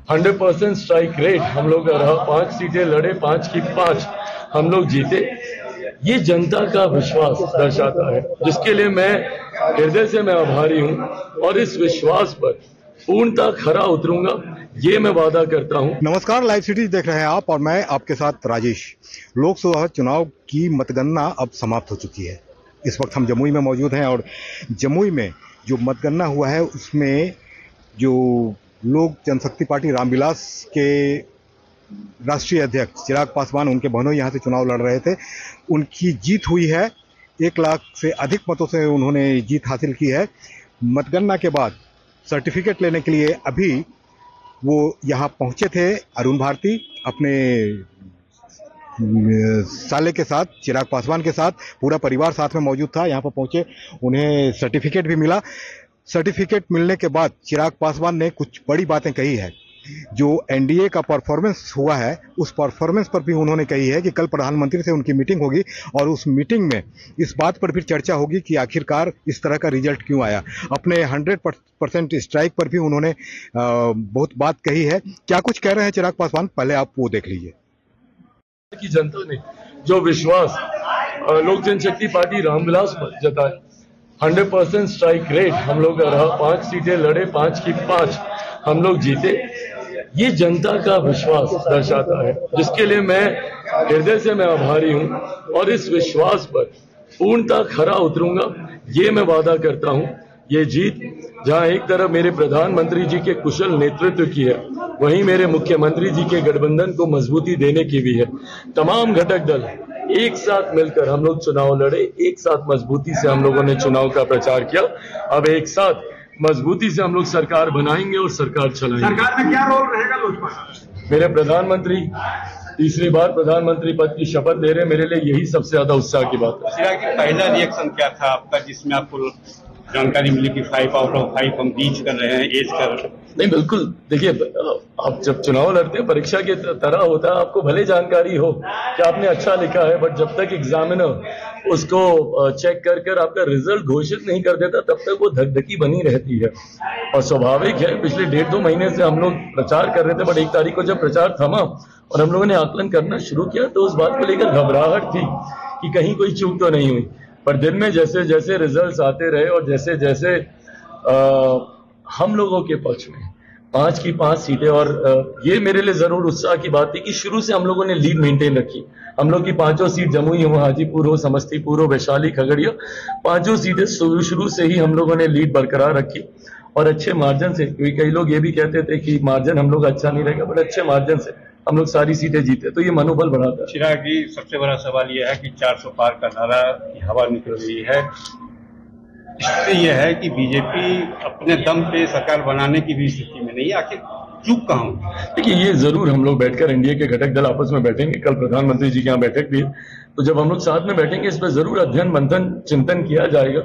100% strike rate हम लोग का रहा, 5 सीटें लड़े, 5 की 5 हम लोग जीते। ये जनता का विश्वास दर्शाता है, जिसके लिए मैं हृदय से मैं आभारी हूं और इस विश्वास पर पूर्णतः खरा उतरूंगा, ये मैं वादा करता हूं। नमस्कार, लाइव सिटी देख रहे हैं आप और मैं आपके साथ राजेश। लोकसभा चुनाव की मतगणना अब समाप्त हो चुकी है। इस वक्त हम जमुई में मौजूद हैं और जमुई में जो मतगणना हुआ है उसमें जो लोक जनशक्ति पार्टी रामविलास के राष्ट्रीय अध्यक्ष चिराग पासवान, उनके बहनोई यहाँ से चुनाव लड़ रहे थे, उनकी जीत हुई है। 1 लाख से अधिक मतों से उन्होंने जीत हासिल की है। मतगणना के बाद सर्टिफिकेट लेने के लिए अभी वो यहाँ पहुंचे थे। अरुण भारती अपने साले के साथ, चिराग पासवान के साथ, पूरा परिवार साथ में मौजूद था। यहाँ पर पहुंचे, उन्हें सर्टिफिकेट भी मिला। सर्टिफिकेट मिलने के बाद चिराग पासवान ने कुछ बड़ी बातें कही है। जो एनडीए का परफॉर्मेंस हुआ है उस परफॉर्मेंस पर भी उन्होंने कही है कि कल प्रधानमंत्री से उनकी मीटिंग होगी और उस मीटिंग में इस बात पर भी चर्चा होगी कि आखिरकार इस तरह का रिजल्ट क्यों आया। अपने 100% स्ट्राइक पर भी उन्होंने बहुत बात कही है। क्या कुछ कह रहे हैं चिराग पासवान, पहले आप वो देख लीजिए। की जनता ने जो विश्वास लोक जनशक्ति पार्टी रामविलास पर जताया, 100% स्ट्राइक रेट हम लोग का रहा, 5 सीटें लड़े, 5 की 5 हम लोग जीते। ये जनता का विश्वास दर्शाता है, जिसके लिए मैं हृदय से मैं आभारी हूं और इस विश्वास पर पूर्णतः खरा उतरूंगा, ये मैं वादा करता हूं। ये जीत जहां एक तरफ मेरे प्रधानमंत्री जी के कुशल नेतृत्व की है, वहीं मेरे मुख्यमंत्री जी के गठबंधन को मजबूती देने की भी है। तमाम घटक दल एक साथ मिलकर हम लोग चुनाव लड़े, एक साथ मजबूती से हम लोगों ने चुनाव का प्रचार किया। अब एक साथ मजबूती से हम लोग सरकार बनाएंगे और सरकार चलाएंगे। सरकार में क्या रोल रहेगा लोजपा का? मेरे प्रधानमंत्री तीसरी बार प्रधानमंत्री पद की शपथ ले रहे हैं, मेरे लिए यही सबसे ज्यादा उत्साह की बात है। चिराग जी, पहला रिएक्शन क्या था आपका जिसमें आपको जानकारी मिली कि 5 आउट ऑफ 5 हम रीच कर रहे हैं, एज कर? नहीं, बिल्कुल। देखिए, आप जब चुनाव लड़ते हैं परीक्षा की तरह होता है, आपको भले जानकारी हो कि आपने अच्छा लिखा है, बट जब तक एग्जामिनर उसको चेक कर आपका रिजल्ट घोषित नहीं कर देता तब तक वो धकधकी बनी रहती है। और स्वाभाविक है, पिछले 1.5-2 महीने से हम लोग प्रचार कर रहे थे, बट 1 तारीख को जब प्रचार थमा और हम लोगों ने आकलन करना शुरू किया तो उस बात को लेकर घबराहट थी कि कहीं कोई चूक तो नहीं हुई। पर दिन में जैसे जैसे रिजल्ट्स आते रहे और जैसे जैसे हम लोगों के पक्ष में 5 की 5 सीटें, और ये मेरे लिए जरूर उत्साह की बात थी कि शुरू से हम लोगों ने लीड मेंटेन रखी। हम लोग की 5 सीट जमुई हो, हाजीपुर हो, समस्तीपुर हो, वैशाली, खगड़िया, 5 सीटें शुरू से ही हम लोगों ने लीड बरकरार रखी और अच्छे मार्जिन से। क्योंकि कई लोग ये भी कहते थे कि मार्जिन हम लोग अच्छा नहीं रहेगा, बट अच्छे मार्जिन से हम लोग सारी सीटें जीते, तो ये मनोबल बढ़ाता है। चिराग जी, सबसे बड़ा सवाल यह है कि 400 पार का नारा की हवा निकल रही है। इससे यह है कि बीजेपी अपने दम पे सरकार बनाने की भी स्थिति में नहीं है। आखिर चूक कहाँ हो? देखिए, ये जरूर हम लोग बैठकर एनडीए के घटक दल आपस में बैठेंगे। कल प्रधानमंत्री जी के यहाँ बैठक भी है, तो जब हम लोग साथ में बैठेंगे इस पर जरूर अध्ययन मंथन चिंतन किया जाएगा।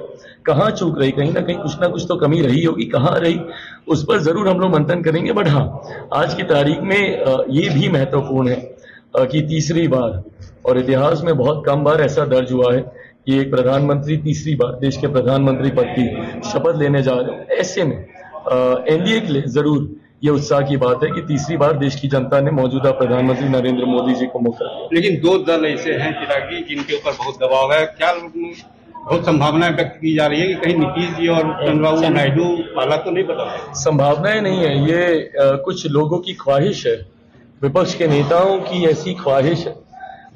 कहाँ चूक रही, कहीं ना कहीं कुछ ना कुछ तो कमी रही होगी, कहाँ रही उस पर जरूर हम लोग मंथन करेंगे। बट हाँ, आज की तारीख में ये भी महत्वपूर्ण है कि तीसरी बार, और इतिहास में बहुत कम बार ऐसा दर्ज हुआ है कि एक प्रधानमंत्री तीसरी बार देश के प्रधानमंत्री पद की शपथ लेने जा रहे हो। ऐसे में एनडीए के लिए जरूर ये उत्साह की बात है कि तीसरी बार देश की जनता ने मौजूदा प्रधानमंत्री नरेंद्र मोदी जी को मौका दिया। लेकिन 2 दल ऐसे हैं चिराग जी जिनके ऊपर बहुत दबाव है। क्या बहुत संभावनाएं व्यक्त की जा रही है कि कहीं नीतीश जी और चंद्रबाबू नायडू पाला तो नहीं बता? संभावनाएं नहीं है, ये कुछ लोगों की ख्वाहिश है, विपक्ष के नेताओं की ऐसी ख्वाहिश है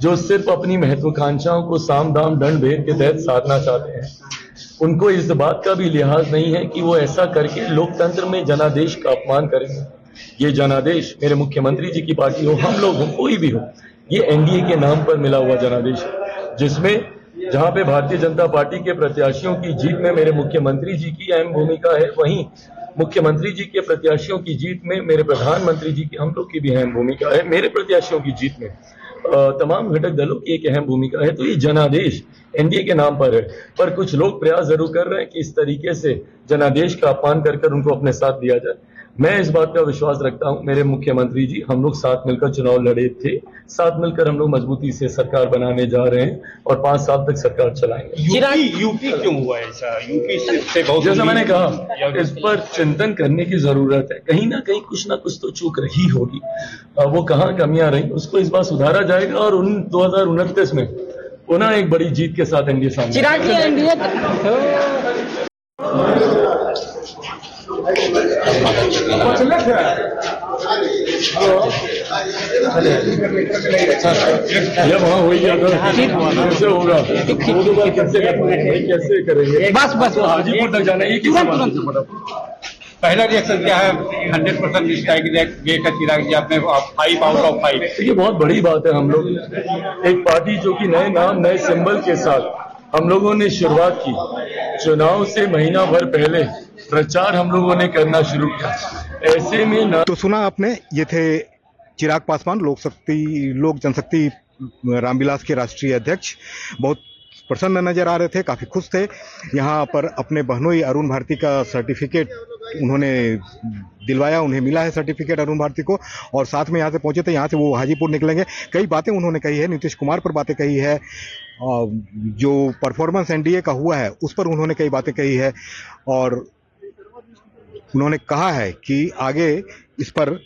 जो सिर्फ अपनी महत्वाकांक्षाओं को साम दाम दंड भेद के तहत साधना चाहते हैं। उनको इस बात का भी लिहाज नहीं है कि वो ऐसा करके लोकतंत्र में जनादेश का अपमान करेंगे। ये जनादेश मेरे मुख्यमंत्री जी की पार्टी हो, हम लोग हो, कोई भी हो, ये एनडीए के नाम पर मिला हुआ जनादेश है, जिसमें जहां पे भारतीय जनता पार्टी के प्रत्याशियों की जीत में मेरे मुख्यमंत्री जी की अहम भूमिका है, वहीं मुख्यमंत्री जी के प्रत्याशियों की जीत में मेरे प्रधानमंत्री जी की, हम लोग की भी अहम भूमिका है। मेरे प्रत्याशियों की जीत में तमाम घटक दलों की एक अहम भूमिका है। तो ये जनादेश एनडीए के नाम पर है, पर कुछ लोग प्रयास जरूर कर रहे हैं कि इस तरीके से जनादेश का अपमान कर उनको अपने साथ दिया जाए। मैं इस बात का विश्वास रखता हूं, मेरे मुख्यमंत्री जी, हम लोग साथ मिलकर चुनाव लड़े थे, साथ मिलकर हम लोग मजबूती से सरकार बनाने जा रहे हैं और 5 साल तक सरकार चलाएंगे। यूपी क्यों हुआ ऐसा? यूपी से बहुत जैसा मैंने कहा, इस पर चिंतन करने की जरूरत है। कहीं ना कुछ तो चूक रही होगी, वो कहाँ कमियां रही उसको इस बार सुधारा जाएगा और 2029 में पुनः एक बड़ी जीत के साथ एनडीए सामने। चिराग जी, एनडीए जब वहाँ हो गया तो कैसे होगा? कैसे करेंगे? बस हाजीपुर तक जाना है। पहला रिएक्शन क्या है? 100% स्ट्राइक रेट का चिराग जी, आपने 5 आउट ऑफ 5। ये बहुत बड़ी बात है। हम लोग एक पार्टी जो कि नए नाम नए सिंबल के साथ हम लोगों ने शुरुआत की, चुनाव से महीना भर पहले प्रचार हम लोगों ने करना शुरू किया। ऐसे में तो सुना आपने, ये थे चिराग पासवान, लोक जनशक्ति रामविलास के राष्ट्रीय अध्यक्ष। बहुत प्रसन्न नजर आ रहे थे, काफी खुश थे। यहाँ पर अपने बहनोई अरुण भारती का सर्टिफिकेट उन्होंने दिलवाया, उन्हें मिला है सर्टिफिकेट अरुण भारती को, और साथ में यहाँ से पहुंचे थे। यहाँ से वो हाजीपुर निकलेंगे। कई बातें उन्होंने कही है, नीतीश कुमार पर बातें कही है, जो परफॉर्मेंस एनडीए का हुआ है उस पर उन्होंने कई बातें कही है, और उन्होंने कहा है कि आगे इस पर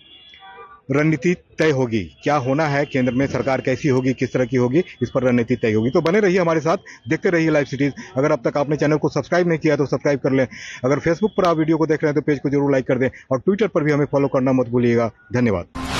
रणनीति तय होगी। क्या होना है केंद्र में, सरकार कैसी होगी, किस तरह की होगी, इस पर रणनीति तय होगी। तो बने रहिए हमारे साथ, देखते रहिए लाइव सिटीज। अगर अब तक आपने चैनल को सब्सक्राइब नहीं किया तो सब्सक्राइब कर लें। अगर फेसबुक पर आप वीडियो को देख रहे हैं तो पेज को जरूर लाइक कर दें, और ट्विटर पर भी हमें फॉलो करना मत भूलिएगा। धन्यवाद।